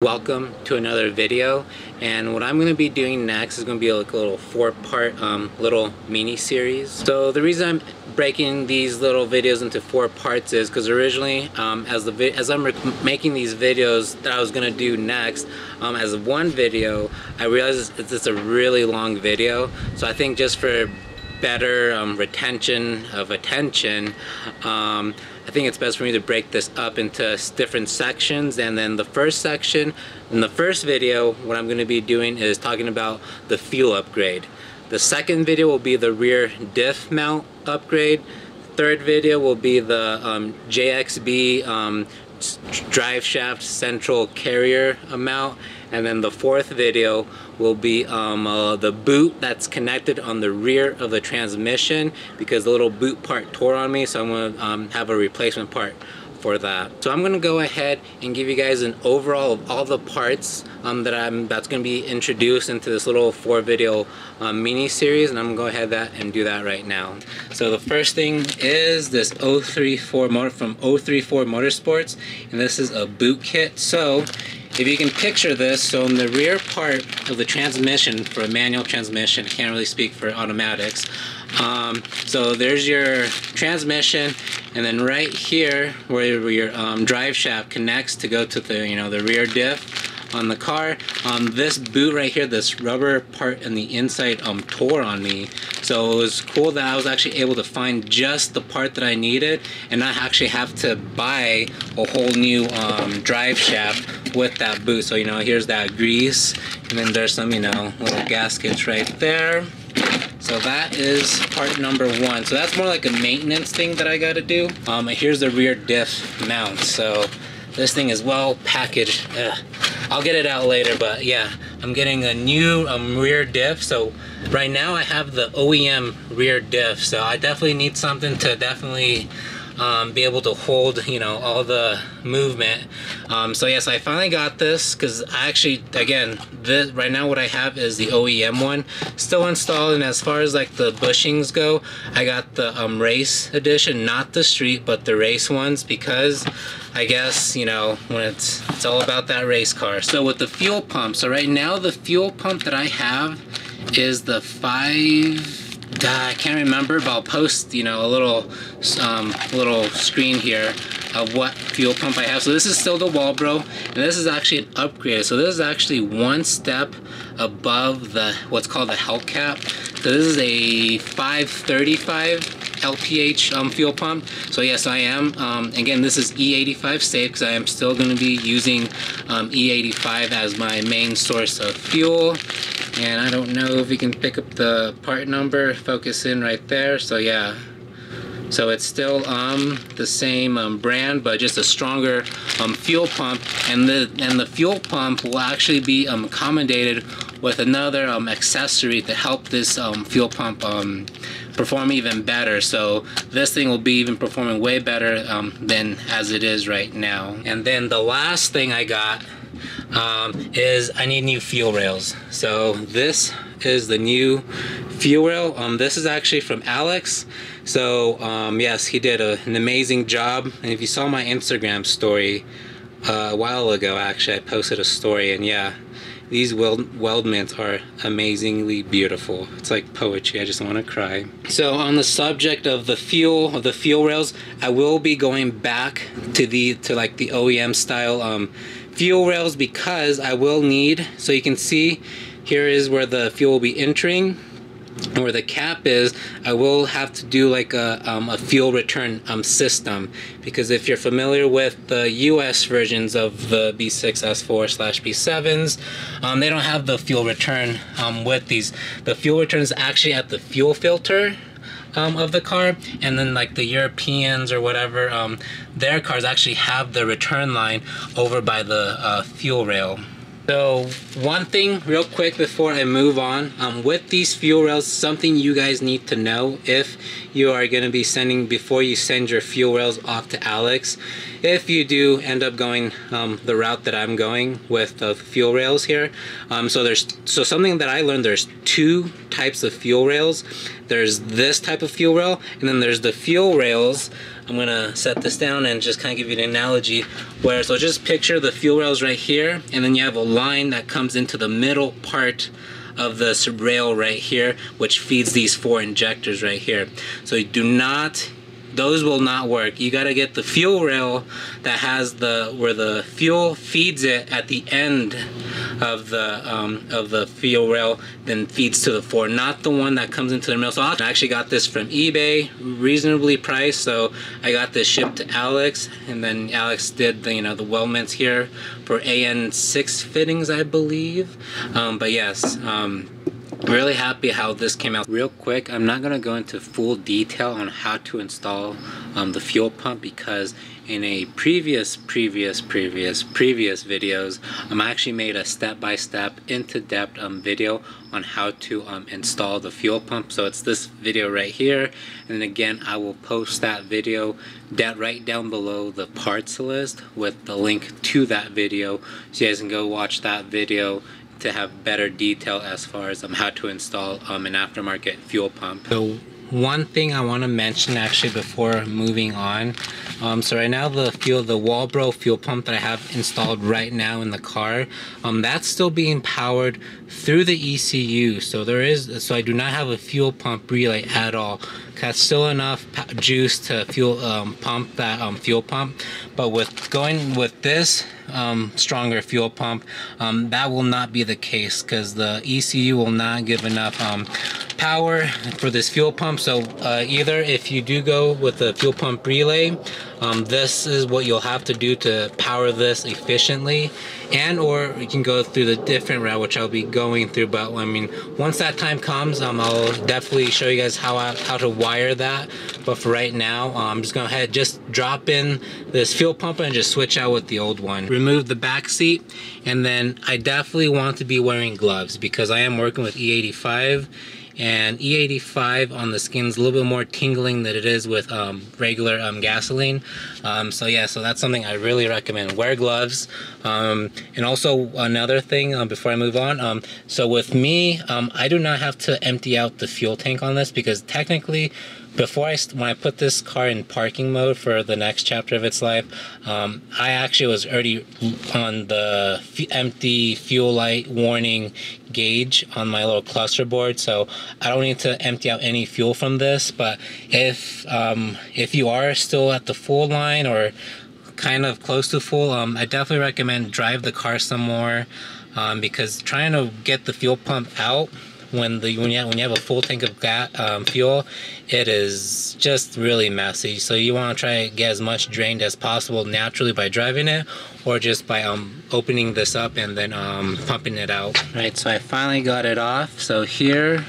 Welcome to another video, and what I'm going to be doing next is going to be like a little four-part little mini series. So the reason I'm breaking these little videos into 4 parts is because originally as I'm making these videos that I was going to do next as one video, I realized it's a really long video. So I think just for better retention of attention, I think it's best for me to break this up into different sections. And then the first section, in the first video, what I'm going to be doing is talking about the fuel upgrade. The second video will be the rear diff mount upgrade. Third video will be the JXB Driveshaft central carrier mount. And then the fourth video will be the boot that's connected on the rear of the transmission, because the little boot part tore on me, so I'm going to have a replacement part for that. So I'm going to go ahead and give you guys an overall of all the parts that's going to be introduced into this little 4 video mini series, and I'm going to go ahead and do that right now. So the first thing is this 034 motor from 034 Motorsports, and this is a boot kit. So if you can picture this, so in the rear part of the transmission, for a manual transmission, I can't really speak for automatics, so there's your transmission, and then right here where your drive shaft connects to go to the the rear diff on the car, this boot right here, this rubber part in the inside tore on me. So it was cool that I was actually able to find just the part that I needed and not actually have to buy a whole new drive shaft with that boot. So here's that grease, and then there's some little gaskets right there. So that is part number 1. So that's more like a maintenance thing that I gotta do. Here's the rear diff mount. So this thing is well packaged. I'll get it out later, but yeah, I'm getting a new rear diff. So right now I have the OEM rear diff, so I definitely need something to definitely be able to hold all the movement. So yes, I finally got this, because I actually, again, right now what I have is the OEM one still installed. And as far as like the bushings go, I got the race edition, not the street but the race ones, because I guess when it's all about that race car. So with the fuel pump, so right now the fuel pump that I have is the 5, I can't remember, but I'll post a little screen here of what fuel pump I have. So this is still the Walbro, and this is actually an upgrade. So this is actually 1 step above the what's called the Hellcat. So this is a 535 LPH fuel pump. So yes, I am again, this is E85 safe, because I am still going to be using E85 as my main source of fuel. And I don't know if you can pick up the part number, focus in right there. So yeah, so it's still the same brand, but just a stronger fuel pump. And the fuel pump will actually be accommodated with another accessory to help this fuel pump perform even better. So this thing will be even performing way better than as it is right now. And then the last thing I got is I need new fuel rails. So this is the new fuel rail. This is actually from Alex. So yes, he did an amazing job. And if you saw my Instagram story a while ago, actually I posted a story, and yeah, these weldments are amazingly beautiful. It's like poetry. I just want to cry. So on the subject of the fuel rails, I will be going back to like the OEM style fuel rails, because I will need, so you can see here is where the fuel will be entering, and where the cap is, I will have to do like a fuel return system, because if you're familiar with the US versions of the B6 S4/B7s, they don't have the fuel return with these. The fuel return is actually at the fuel filter of the car, and then like the Europeans or whatever, their cars actually have the return line over by the fuel rail. So one thing real quick before I move on, with these fuel rails, something you guys need to know if you are going to be before you send your fuel rails off to Alex, if you do end up going the route that I'm going with the fuel rails here. So something that I learned, there's 2 types of fuel rails. There's this type of fuel rail, and then there's the fuel rails I'm gonna set this down and just kind of give you an analogy where, so just picture the fuel rails right here, and then you have a line that comes into the middle part of the rail right here, which feeds these 4 injectors right here. So you do not, those will not work. You got to get the fuel rail that has where the fuel feeds it at the end of the fuel rail, then feeds to the 4, not the one that comes into the middle. So I actually got this from eBay, reasonably priced. So I got this shipped to Alex, and then Alex did the the weldments here for AN6 fittings, I believe. But yes. Really happy how this came out. Real quick, I'm not going to go into full detail on how to install the fuel pump, because in a previous videos, I actually made a step-by-step into-depth video on how to install the fuel pump. So it's this video right here, and then again I will post that video right down below the parts list with the link to that video, so you guys can go watch that video to have better detail as far as how to install an aftermarket fuel pump. So one thing I want to mention actually before moving on, so right now the Walbro fuel pump that I have installed right now in the car, that's still being powered through the ECU. So I do not have a fuel pump relay at all. That's still enough juice to pump that fuel pump. But with going with this stronger fuel pump, that will not be the case, because the ECU will not give enough power for this fuel pump. So either if you do go with the fuel pump relay, this is what you'll have to do to power this efficiently, and or you can go through the different route, which I'll be going through. But I mean, once that time comes, I'll definitely show you guys how to wire that. But for right now, I'm just gonna just drop in this fuel pump and just switch out with the old one. Remove the back seat, and then I definitely want to be wearing gloves, because I am working with E85. And E85 on the skin is a little bit more tingling than it is with regular gasoline. So yeah, so that's something I really recommend. Wear gloves. And also another thing before I move on, so with me, I do not have to empty out the fuel tank on this, because technically when I put this car in parking mode for the next chapter of its life, I actually was already on the empty fuel light warning gauge on my little cluster board, so I don't need to empty out any fuel from this. But if you are still at the full line or kind of close to full, I definitely recommend drive the car some more, because trying to get the fuel pump out when you have a full tank of fuel, it is just really messy. So you want to try to get as much drained as possible naturally by driving it, or just by opening this up and then pumping it out. Right, so I finally got it off. So here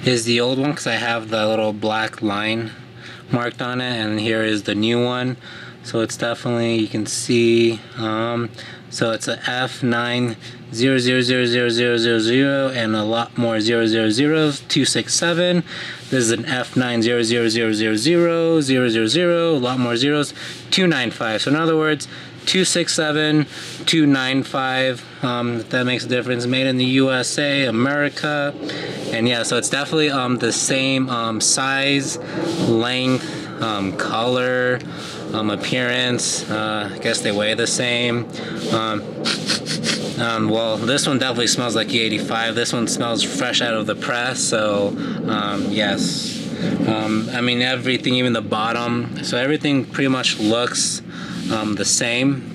is the old one, because I have the little black line marked on it, and here is the new one. So it's definitely, you can see, so it's a F9 0000000 and a lot more 000s, 267. This is an F9 0000000, a lot more zeros, 295. So in other words, 267, 295, if that makes a difference. Made in the USA, America. And yeah, so it's definitely the same size, length, color, appearance. I guess they weigh the same. Well, this one definitely smells like E85. This one smells fresh out of the press. So yes, I mean everything, even the bottom. So everything pretty much looks the same.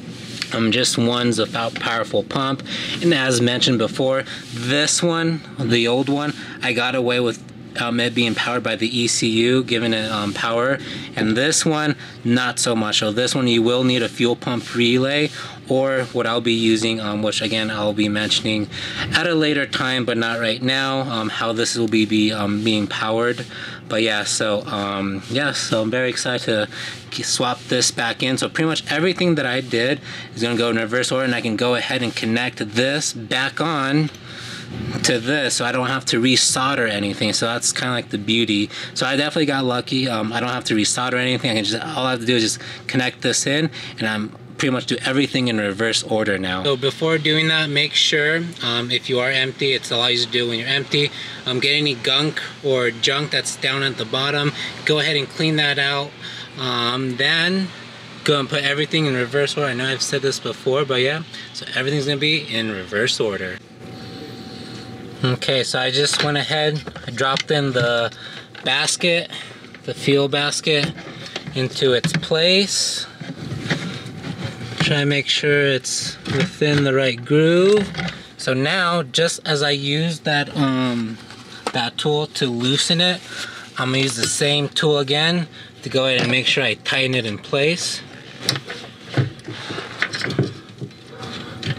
Just one's a powerful pump, and as mentioned before, this one, the old one, I got away with it being powered by the ECU, giving it power, and this one not so much. So this one you will need a fuel pump relay, or what I'll be using, which again I'll be mentioning at a later time, but not right now, how this will be being powered. But yeah, so so I'm very excited to swap this back in. So pretty much everything that I did is going to go in reverse order, and I can go ahead and connect this back on to this, so I don't have to resolder anything. So that's kind of like the beauty. So I definitely got lucky. I don't have to resolder anything. I can just, all I have to do is just connect this in, and I'm pretty much do everything in reverse order now. So before doing that, make sure if you are empty, it's a lot easier to do when you're empty. Get any gunk or junk that's down at the bottom, go ahead and clean that out. Then go and put everything in reverse order. I know I've said this before, but yeah, so everything's gonna be in reverse order. Okay, so I just went ahead, I dropped in the basket, the fuel basket, into its place. Try to make sure it's within the right groove. So now, just as I use that tool to loosen it, I'm gonna use the same tool again to go ahead and make sure I tighten it in place.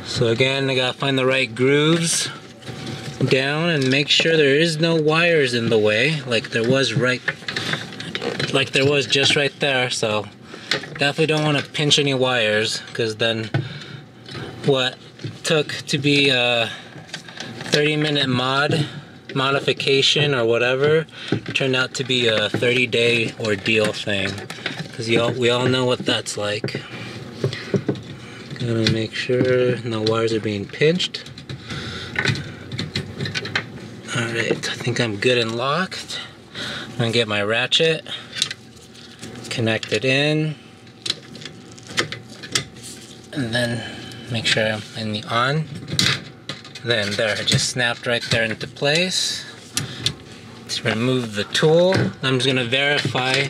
So again, I gotta find the right grooves down and make sure there is no wires in the way, like there was just right there. So definitely don't want to pinch any wires, because then what took to be a 30-minute modification or whatever turned out to be a 30-day ordeal thing, because we all know what that's like. Gotta make sure no wires are being pinched. Alright, I think I'm good and locked. I'm gonna get my ratchet, connect it in, and then make sure I'm in the on. Then there, it just snapped right there into place. To remove the tool, I'm just gonna verify.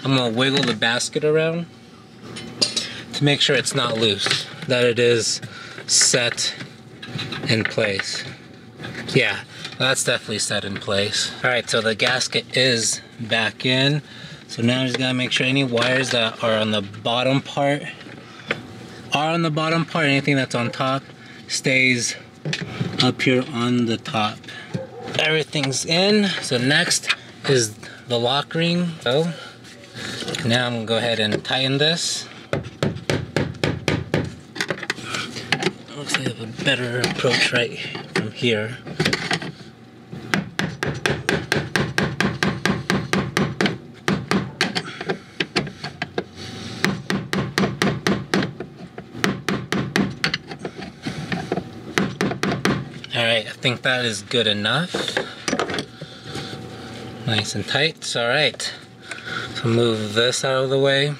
I'm gonna wiggle the basket around to make sure it's not loose, that it is set in place. Yeah, that's definitely set in place. Alright, so the gasket is back in. So now I just gotta make sure any wires that are on the bottom part are on the bottom part. Anything that's on top stays up here on the top. Everything's in. So next is the lock ring. So now I'm gonna go ahead and tighten this. Looks like I have a better approach right from here. Alright, I think that is good enough. Nice and tight. Alright, so move this out of the way.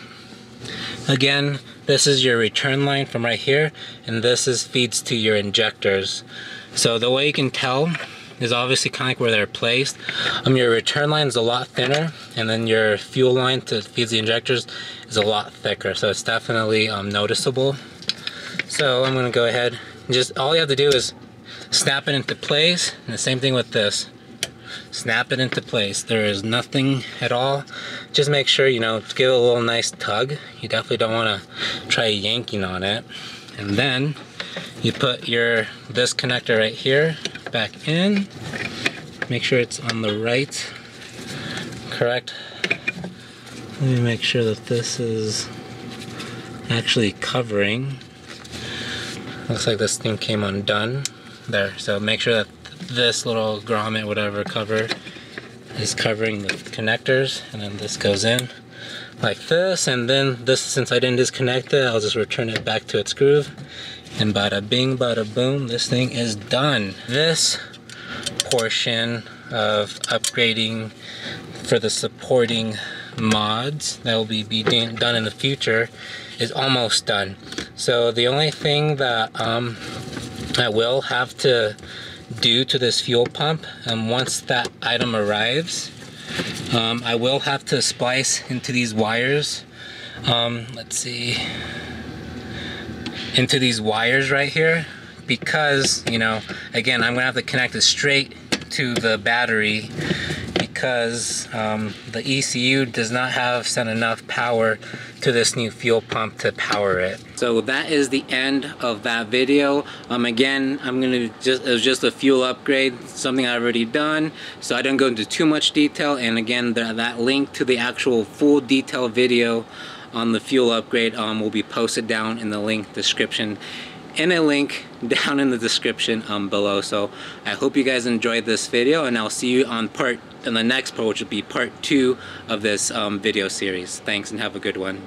Again, this is your return line from right here, and this feeds to your injectors. So the way you can tell is obviously kind of like where they're placed. Your return line is a lot thinner, and then your fuel line to feed the injectors is a lot thicker. So it's definitely noticeable. So I'm going to go ahead and just, all you have to do is snap it into place, and the same thing with this. Snap it into place. There is nothing at all. Just make sure, you know, give it a little nice tug. You definitely don't want to try yanking on it. And then you put this connector right here back in. Make sure it's on the right, correct. Let me make sure that this is actually covering. Looks like this thing came undone. There, so make sure that this little grommet, whatever cover, is covering the connectors, and then this goes in like this, and then this, since I didn't disconnect it, I'll just return it back to its groove, and bada bing bada boom, this thing is done. This portion of upgrading for the supporting mods that will be done in the future is almost done. So the only thing that I will have to do to this fuel pump, and once that item arrives, I will have to splice into these wires. Let's see, into these wires right here, because, you know, again, I'm gonna have to connect it straight to the battery, because the ECU does not send enough power to this new fuel pump to power it. So that is the end of that video. Again, it was just a fuel upgrade, something I've already done, so I don't go into too much detail. And again, that link to the actual full detail video on the fuel upgrade will be posted down in the link description, and a link down in the description below. So I hope you guys enjoyed this video, and I'll see you on the next part, which will be part 2 of this video series. Thanks, and have a good one.